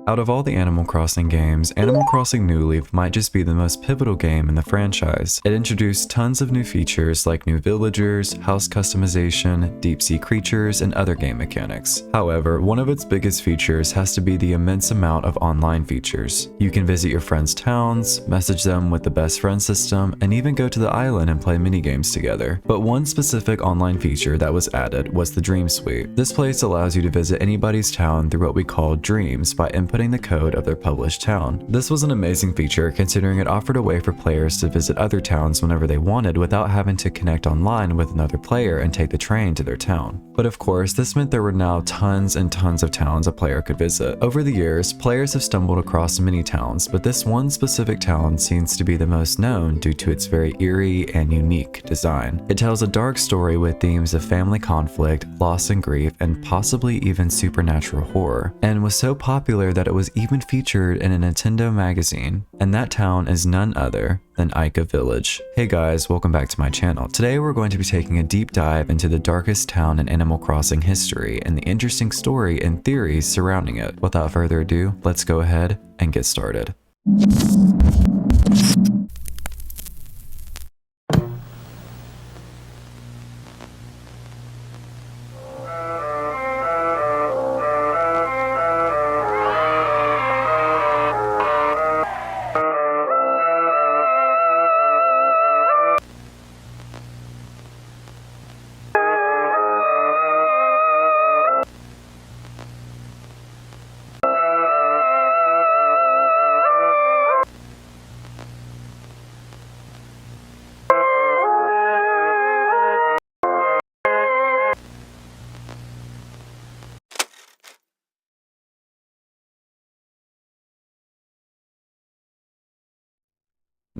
Out of all the Animal Crossing games, Animal Crossing New Leaf might just be the most pivotal game in the franchise. It introduced tons of new features like new villagers, house customization, deep-sea creatures, and other game mechanics. However, one of its biggest features has to be the immense amount of online features. You can visit your friends' towns, message them with the best friend system, and even go to the island and play minigames together. But one specific online feature that was added was the Dream Suite. This place allows you to visit anybody's town through what we call dreams by inputting the code of their published town. This was an amazing feature considering it offered a way for players to visit other towns whenever they wanted without having to connect online with another player and take the train to their town. But of course, this meant there were now tons and tons of towns a player could visit. Over the years, players have stumbled across many towns, but this one specific town seems to be the most known due to its very eerie and unique design. It tells a dark story with themes of family conflict, loss and grief, and possibly even supernatural horror, and was so popular that it was even featured in a Nintendo magazine. And that town is none other than Aika Village. Hey guys, welcome back to my channel. Today we're going to be taking a deep dive into the darkest town in Animal Crossing history and the interesting story and theories surrounding it. Without further ado, let's go ahead and get started.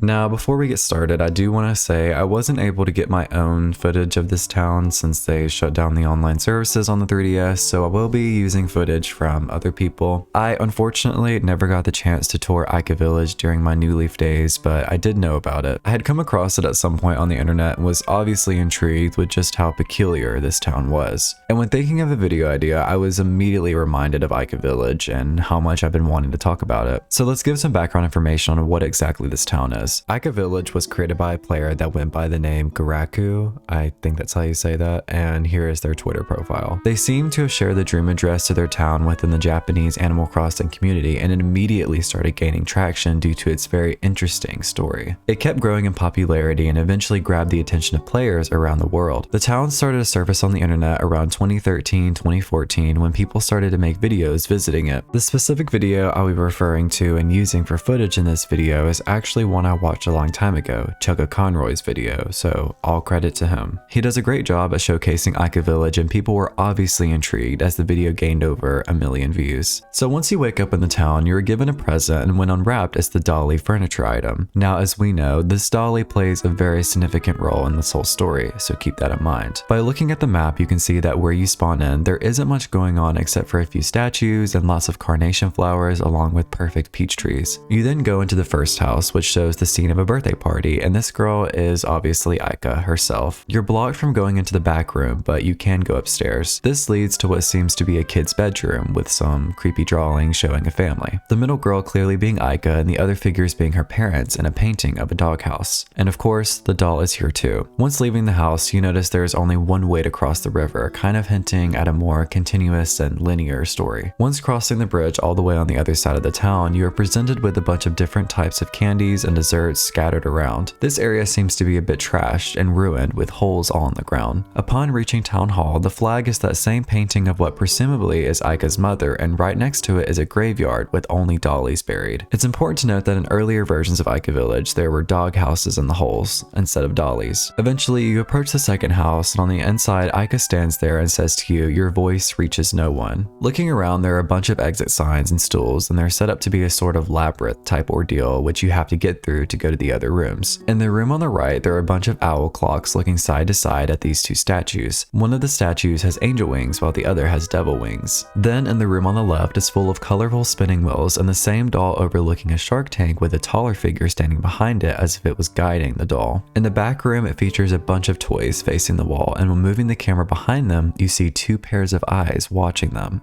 Now, before we get started, I do want to say I wasn't able to get my own footage of this town since they shut down the online services on the 3DS, so I will be using footage from other people. I unfortunately never got the chance to tour Aika Village during my New Leaf days, but I did know about it. I had come across it at some point on the internet and was obviously intrigued with just how peculiar this town was. And when thinking of a video idea, I was immediately reminded of Aika Village and how much I've been wanting to talk about it. So let's give some background information on what exactly this town is. Aika Village was created by a player that went by the name Garaku, I think that's how you say that, and here is their Twitter profile. They seem to have shared the dream address to their town within the Japanese Animal Crossing community, and it immediately started gaining traction due to its very interesting story. It kept growing in popularity and eventually grabbed the attention of players around the world. The town started to surface on the internet around 2013-2014 when people started to make videos visiting it. The specific video I'll be referring to and using for footage in this video is actually one I watched a long time ago, Chugga Conroy's video, so all credit to him. He does a great job at showcasing Aika Village and people were obviously intrigued as the video gained over 1 million views. So once you wake up in the town, you are given a present and when unwrapped it's the dolly furniture item. Now as we know, this dolly plays a very significant role in this whole story, so keep that in mind. By looking at the map, you can see that where you spawn in, there isn't much going on except for a few statues and lots of carnation flowers along with perfect peach trees. You then go into the first house, which shows the scene of a birthday party, and this girl is obviously Aika herself. You're blocked from going into the back room, but you can go upstairs. This leads to what seems to be a kid's bedroom with some creepy drawings showing a family. The middle girl clearly being Aika and the other figures being her parents in a painting of a doghouse. And of course, the doll is here too. Once leaving the house, you notice there is only one way to cross the river, kind of hinting at a more continuous and linear story. Once crossing the bridge all the way on the other side of the town, you are presented with a bunch of different types of candies and desserts scattered around. This area seems to be a bit trashed and ruined with holes all on the ground. Upon reaching Town Hall, the flag is that same painting of what presumably is Aika's mother, and right next to it is a graveyard with only dollies buried. It's important to note that in earlier versions of Aika Village, there were dog houses in the holes instead of dollies. Eventually, you approach the second house, and on the inside, Aika stands there and says to you, "Your voice reaches no one." Looking around, there are a bunch of exit signs and stools, and they're set up to be a sort of labyrinth type ordeal, which you have to get through to go to the other rooms. In the room on the right, there are a bunch of owl clocks looking side to side at these two statues. One of the statues has angel wings while the other has devil wings. Then in the room on the left is full of colorful spinning wheels and the same doll overlooking a shark tank with a taller figure standing behind it as if it was guiding the doll. In the back room, it features a bunch of toys facing the wall, and when moving the camera behind them, you see two pairs of eyes watching them.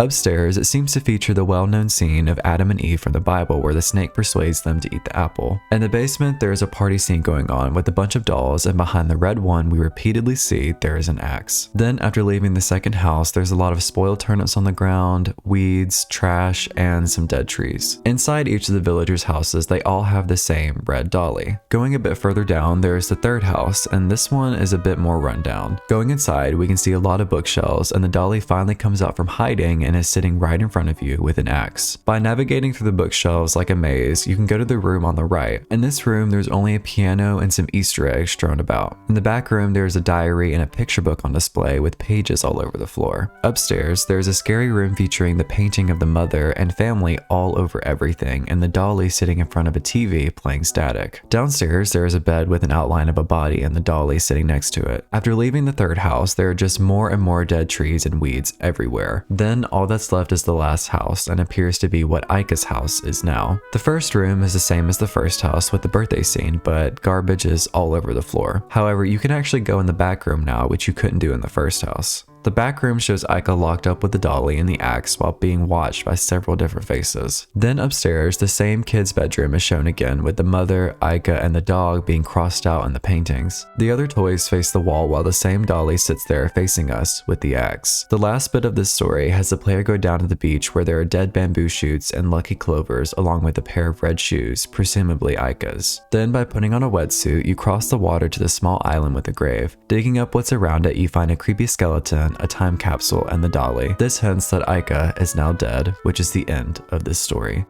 Upstairs, it seems to feature the well-known scene of Adam and Eve from the Bible where the snake persuades them to eat the apple. In the basement, there is a party scene going on with a bunch of dolls, and behind the red one we repeatedly see there is an axe. Then after leaving the second house, there's a lot of spoiled turnips on the ground, weeds, trash, and some dead trees. Inside each of the villagers' houses, they all have the same red dolly. Going a bit further down, there is the third house, and this one is a bit more rundown. Going inside, we can see a lot of bookshelves, and the dolly finally comes out from hiding and is sitting right in front of you with an axe. By navigating through the bookshelves like a maze, you can go to the room on the right. In this room, there's only a piano and some Easter eggs strewn about. In the back room, there's a diary and a picture book on display with pages all over the floor. Upstairs, there's a scary room featuring the painting of the mother and family all over everything, and the dolly sitting in front of a TV playing static. Downstairs, there is a bed with an outline of a body and the dolly sitting next to it. After leaving the third house, there are just more and more dead trees and weeds everywhere. Then all that's left is the last house, and appears to be what Aika's house is now. The first room is the same as the first house with the birthday scene, but garbage is all over the floor. However, you can actually go in the back room now, which you couldn't do in the first house. The back room shows Aika locked up with the dolly and the axe while being watched by several different faces. Then upstairs, the same kid's bedroom is shown again with the mother, Aika, and the dog being crossed out in the paintings. The other toys face the wall while the same dolly sits there facing us with the axe. The last bit of this story has the player go down to the beach where there are dead bamboo shoots and lucky clovers along with a pair of red shoes, presumably Aika's. Then by putting on a wetsuit, you cross the water to the small island with a grave. Digging up what's around it, you find a creepy skeleton, a time capsule, and the dolly. This hints that Aika is now dead, which is the end of this story.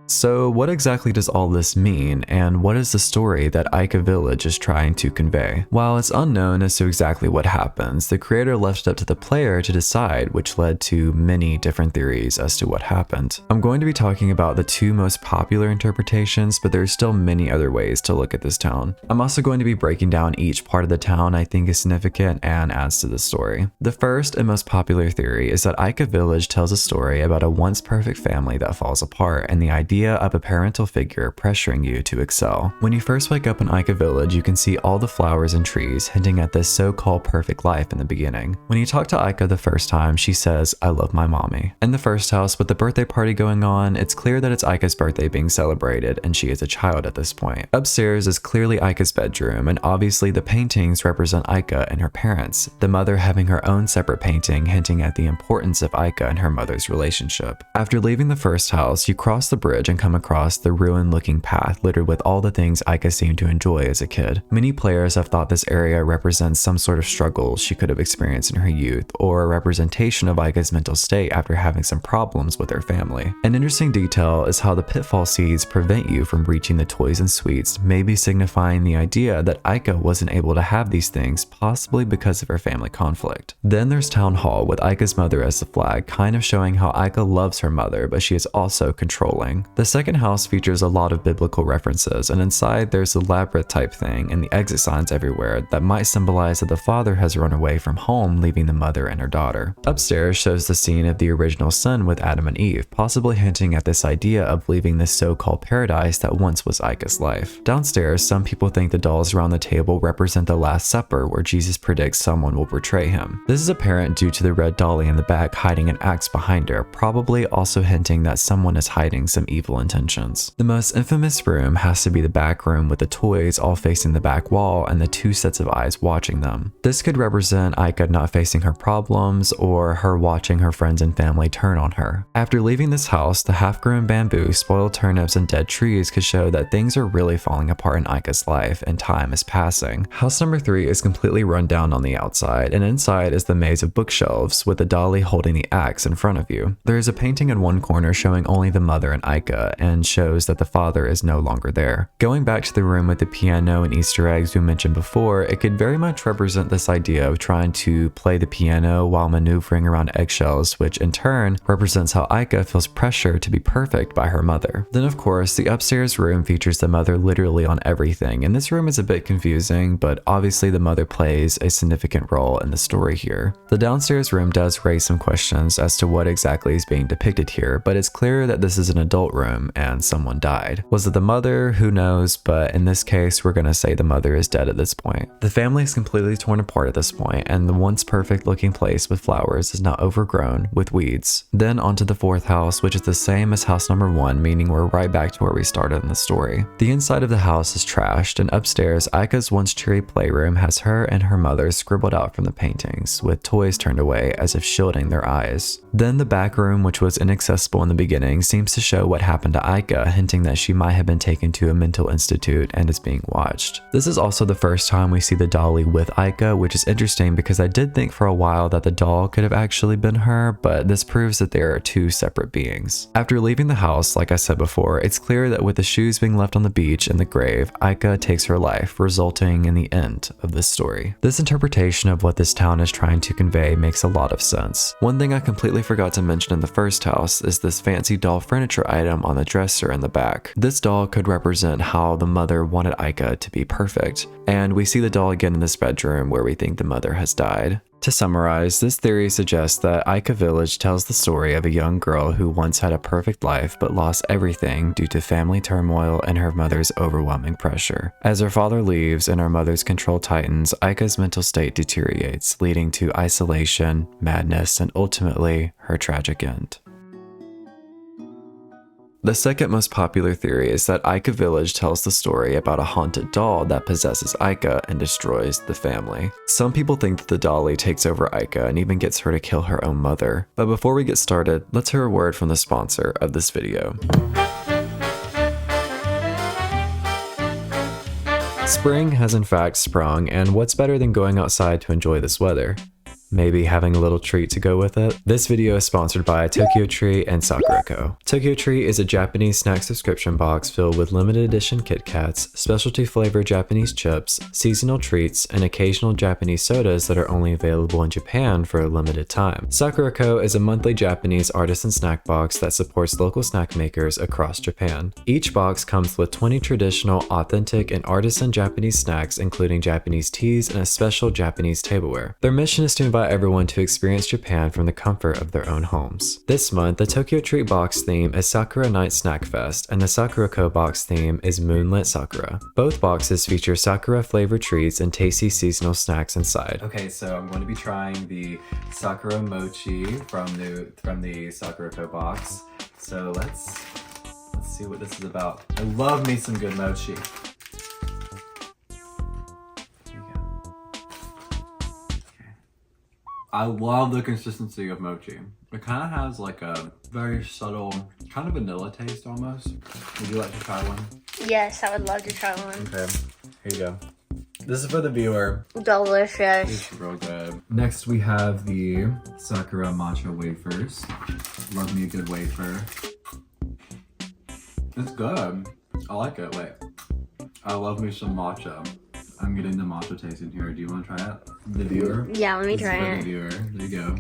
So what exactly does all this mean, and what is the story that Aika Village is trying to convey? While it's unknown as to exactly what happens, the creator left it up to the player to decide, which led to many different theories as to what happened. I'm going to be talking about the two most popular interpretations, but there's still many other ways to look at this town. I'm also going to be breaking down each part of the town I think is significant and adds to the story. The first and most popular theory is that Aika Village tells a story about a once perfect family that falls apart, and the idea of a parental figure pressuring you to excel. When you first wake up in Aika Village, you can see all the flowers and trees hinting at this so-called perfect life in the beginning. When you talk to Aika the first time, she says, "I love my mommy." In the first house with the birthday party going on, it's clear that it's Aika's birthday being celebrated and she is a child at this point. Upstairs is clearly Aika's bedroom, and obviously the paintings represent Aika and her parents, the mother having her own separate painting hinting at the importance of Aika and her mother's relationship. After leaving the first house, you cross the bridge and come across the ruined-looking path littered with all the things Aika seemed to enjoy as a kid. Many players have thought this area represents some sort of struggle she could have experienced in her youth, or a representation of Aika's mental state after having some problems with her family. An interesting detail is how the pitfall seeds prevent you from reaching the toys and sweets, maybe signifying the idea that Aika wasn't able to have these things, possibly because of her family conflict. Then there's Town Hall with Aika's mother as the flag, kind of showing how Aika loves her mother, but she is also controlling. The second house features a lot of biblical references, and inside there's a labyrinth type thing and the exit signs everywhere that might symbolize that the father has run away from home, leaving the mother and her daughter. Upstairs shows the scene of the original sin with Adam and Eve, possibly hinting at this idea of leaving this so-called paradise that once was Aika's life. Downstairs, some people think the dolls around the table represent the Last Supper, where Jesus predicts someone will betray him. This is apparent due to the red dolly in the back hiding an axe behind her, probably also hinting that someone is hiding some evil intentions. The most infamous room has to be the back room with the toys all facing the back wall and the two sets of eyes watching them. This could represent Aika not facing her problems or her watching her friends and family turn on her. After leaving this house, the half-grown bamboo, spoiled turnips, and dead trees could show that things are really falling apart in Aika's life and time is passing. House number 3 is completely run down on the outside, and inside is the maze of bookshelves with the dolly holding the axe in front of you. There is a painting in one corner showing only the mother and Aika, and shows that the father is no longer there. Going back to the room with the piano and Easter eggs we mentioned before, it could very much represent this idea of trying to play the piano while maneuvering around eggshells, which in turn represents how Aika feels pressure to be perfect by her mother. Then of course, the upstairs room features the mother literally on everything, and this room is a bit confusing, but obviously the mother plays a significant role in the story here. The downstairs room does raise some questions as to what exactly is being depicted here, but it's clear that this is an adult room and someone died. Was it the mother? Who knows, but in this case, we're gonna say the mother is dead at this point. The family is completely torn apart at this point, and the once perfect looking place with flowers is now overgrown with weeds. Then onto the fourth house, which is the same as house number 1, meaning we're right back to where we started in the story. The inside of the house is trashed, and upstairs, Aika's once cheery playroom has her and her mother scribbled out from the paintings, with toys turned away as if shielding their eyes. Then the back room, which was inaccessible in the beginning, seems to show what happened to Aika, hinting that she might have been taken to a mental institute and is being watched. This is also the first time we see the dolly with Aika, which is interesting because I did think for a while that the doll could have actually been her, but this proves that there are two separate beings. After leaving the house, like I said before, it's clear that with the shoes being left on the beach and the grave, Aika takes her life, resulting in the end of this story. This interpretation of what this town is trying to convey makes a lot of sense. One thing I completely forgot to mention in the first house is this fancy doll furniture item on the dresser in the back. This doll could represent how the mother wanted Aika to be perfect, and we see the doll again in this bedroom where we think the mother has died. To summarize, this theory suggests that Aika Village tells the story of a young girl who once had a perfect life but lost everything due to family turmoil and her mother's overwhelming pressure. As her father leaves and her mother's control tightens, Aika's mental state deteriorates, leading to isolation, madness, and ultimately her tragic end. The second most popular theory is that Aika Village tells the story about a haunted doll that possesses Aika and destroys the family. Some people think that the dolly takes over Aika and even gets her to kill her own mother. But before we get started, let's hear a word from the sponsor of this video. Spring has in fact sprung, and what's better than going outside to enjoy this weather? Maybe having a little treat to go with it? This video is sponsored by TokyoTreat and Sakuraco. TokyoTreat is a Japanese snack subscription box filled with limited edition Kit Kats, specialty flavored Japanese chips, seasonal treats, and occasional Japanese sodas that are only available in Japan for a limited time. Sakuraco is a monthly Japanese artisan snack box that supports local snack makers across Japan. Each box comes with 20 traditional, authentic, and artisan Japanese snacks, including Japanese teas and a special Japanese tableware. Their mission is to invite everyone to experience Japan from the comfort of their own homes. This month, the TokyoTreat box theme is Sakura Night Snack Fest, and the Sakuraco box theme is Moonlit Sakura. Both boxes feature Sakura flavored treats and tasty seasonal snacks inside. Okay, so I'm going to be trying the Sakura Mochi from the Sakuraco box. So let's see what this is about. I love me some good mochi. I love the consistency of mochi. It kind of has like a very subtle, kind of vanilla taste almost. Would you like to try one? Yes, I would love to try one. Okay, here you go. This is for the viewer. Delicious. It's real good. Next we have the Sakura matcha wafers. Love me a good wafer. It's good. I like it. Wait. I love me some matcha. I'm getting the matcha taste in here. Do you want to try it? The viewer? Yeah, let me try it. The viewer. There you go.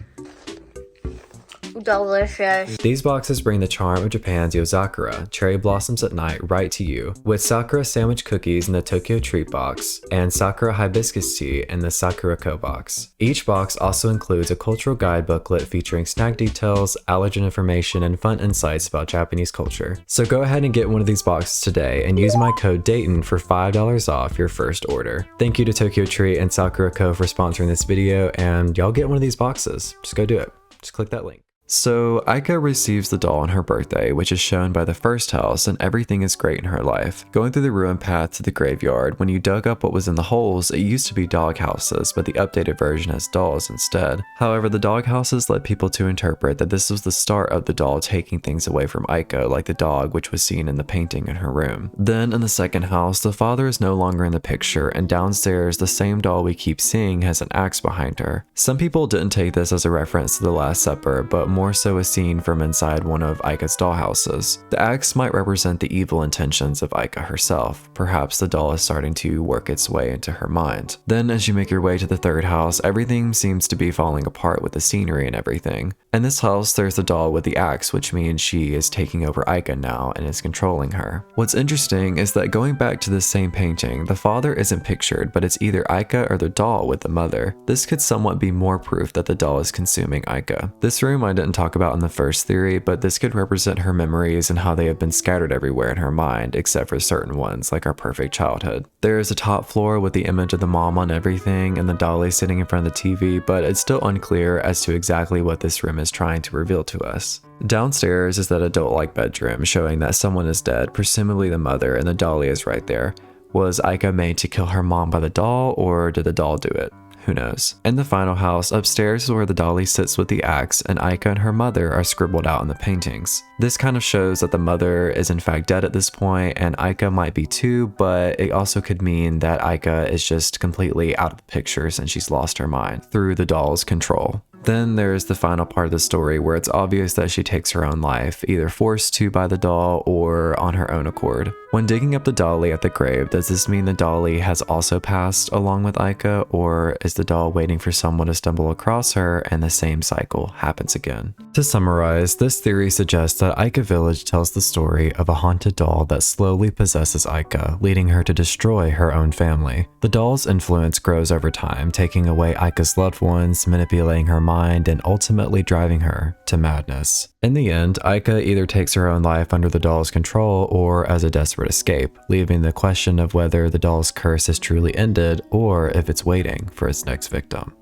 Delicious. These boxes bring the charm of Japan's Yozakura, cherry blossoms at night, right to you, with Sakura sandwich cookies in the TokyoTreat box, and Sakura hibiscus tea in the Sakuraco box. Each box also includes a cultural guide booklet featuring snack details, allergen information, and fun insights about Japanese culture. So go ahead and get one of these boxes today and use my code Daiton for $5 off your first order. Thank you to TokyoTreat and Sakuraco for sponsoring this video, and y'all get one of these boxes. Just go do it. Just click that link. So Aika receives the doll on her birthday, which is shown by the first house, and everything is great in her life. Going through the ruined path to the graveyard, when you dug up what was in the holes, it used to be dog houses, but the updated version has dolls instead. However, the dog houses led people to interpret that this was the start of the doll taking things away from Aika, like the dog which was seen in the painting in her room. Then in the second house, the father is no longer in the picture, and downstairs, the same doll we keep seeing has an axe behind her. Some people didn't take this as a reference to the Last Supper, but more so a scene from inside one of Aika's dollhouses. The axe might represent the evil intentions of Aika herself. Perhaps the doll is starting to work its way into her mind. Then as you make your way to the third house, everything seems to be falling apart with the scenery and everything. In this house, there's the doll with the axe, which means she is taking over Aika now and is controlling her. What's interesting is that going back to this same painting, the father isn't pictured, but it's either Aika or the doll with the mother. This could somewhat be more proof that the doll is consuming Aika. This room I didn't didn't talk about in the first theory, but this could represent her memories and how they have been scattered everywhere in her mind, except for certain ones, like our perfect childhood. There is a top floor with the image of the mom on everything and the dolly sitting in front of the TV, but it's still unclear as to exactly what this room is trying to reveal to us. Downstairs is that adult-like bedroom, showing that someone is dead, presumably the mother, and the dolly is right there. Was Aika made to kill her mom by the doll, or did the doll do it? Who knows? In the final house, upstairs is where the dolly sits with the axe, and Aika and her mother are scribbled out in the paintings. This kind of shows that the mother is in fact dead at this point, and Aika might be too, but it also could mean that Aika is just completely out of the picture since she's lost her mind through the doll's control. Then there's the final part of the story where it's obvious that she takes her own life, either forced to by the doll or on her own accord. When digging up the dolly at the grave, does this mean the dolly has also passed along with Aika, or is the doll waiting for someone to stumble across her and the same cycle happens again? To summarize, this theory suggests that Aika Village tells the story of a haunted doll that slowly possesses Aika, leading her to destroy her own family. The doll's influence grows over time, taking away Aika's loved ones, manipulating her mind, and ultimately driving her to madness. In the end, Aika either takes her own life under the doll's control or as a desperate escape, leaving the question of whether the doll's curse has truly ended or if it's waiting for its next victim.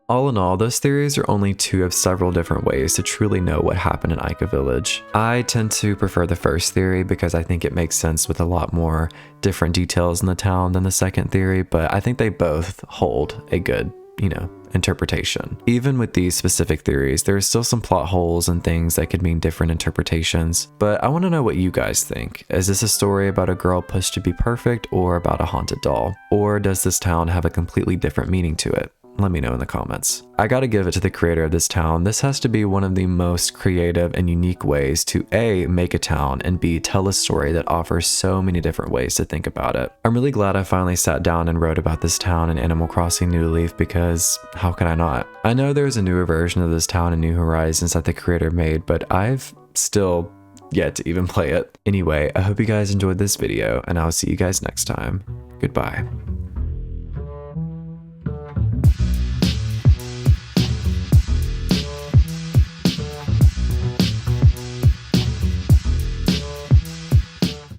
All in all, those theories are only two of several different ways to truly know what happened in Aika Village. I tend to prefer the first theory because I think it makes sense with a lot more different details in the town than the second theory, but I think they both hold a good, interpretation. Even with these specific theories, there are still some plot holes and things that could mean different interpretations, but I want to know what you guys think. Is this a story about a girl pushed to be perfect or about a haunted doll? Or does this town have a completely different meaning to it? Let me know in the comments. I gotta give it to the creator of this town. This has to be one of the most creative and unique ways to A, make a town, and B, tell a story that offers so many different ways to think about it. I'm really glad I finally sat down and wrote about this town in Animal Crossing New Leaf because how could I not? I know there's a newer version of this town in New Horizons that the creator made, but I've still yet to even play it. Anyway, I hope you guys enjoyed this video, and I'll see you guys next time. Goodbye.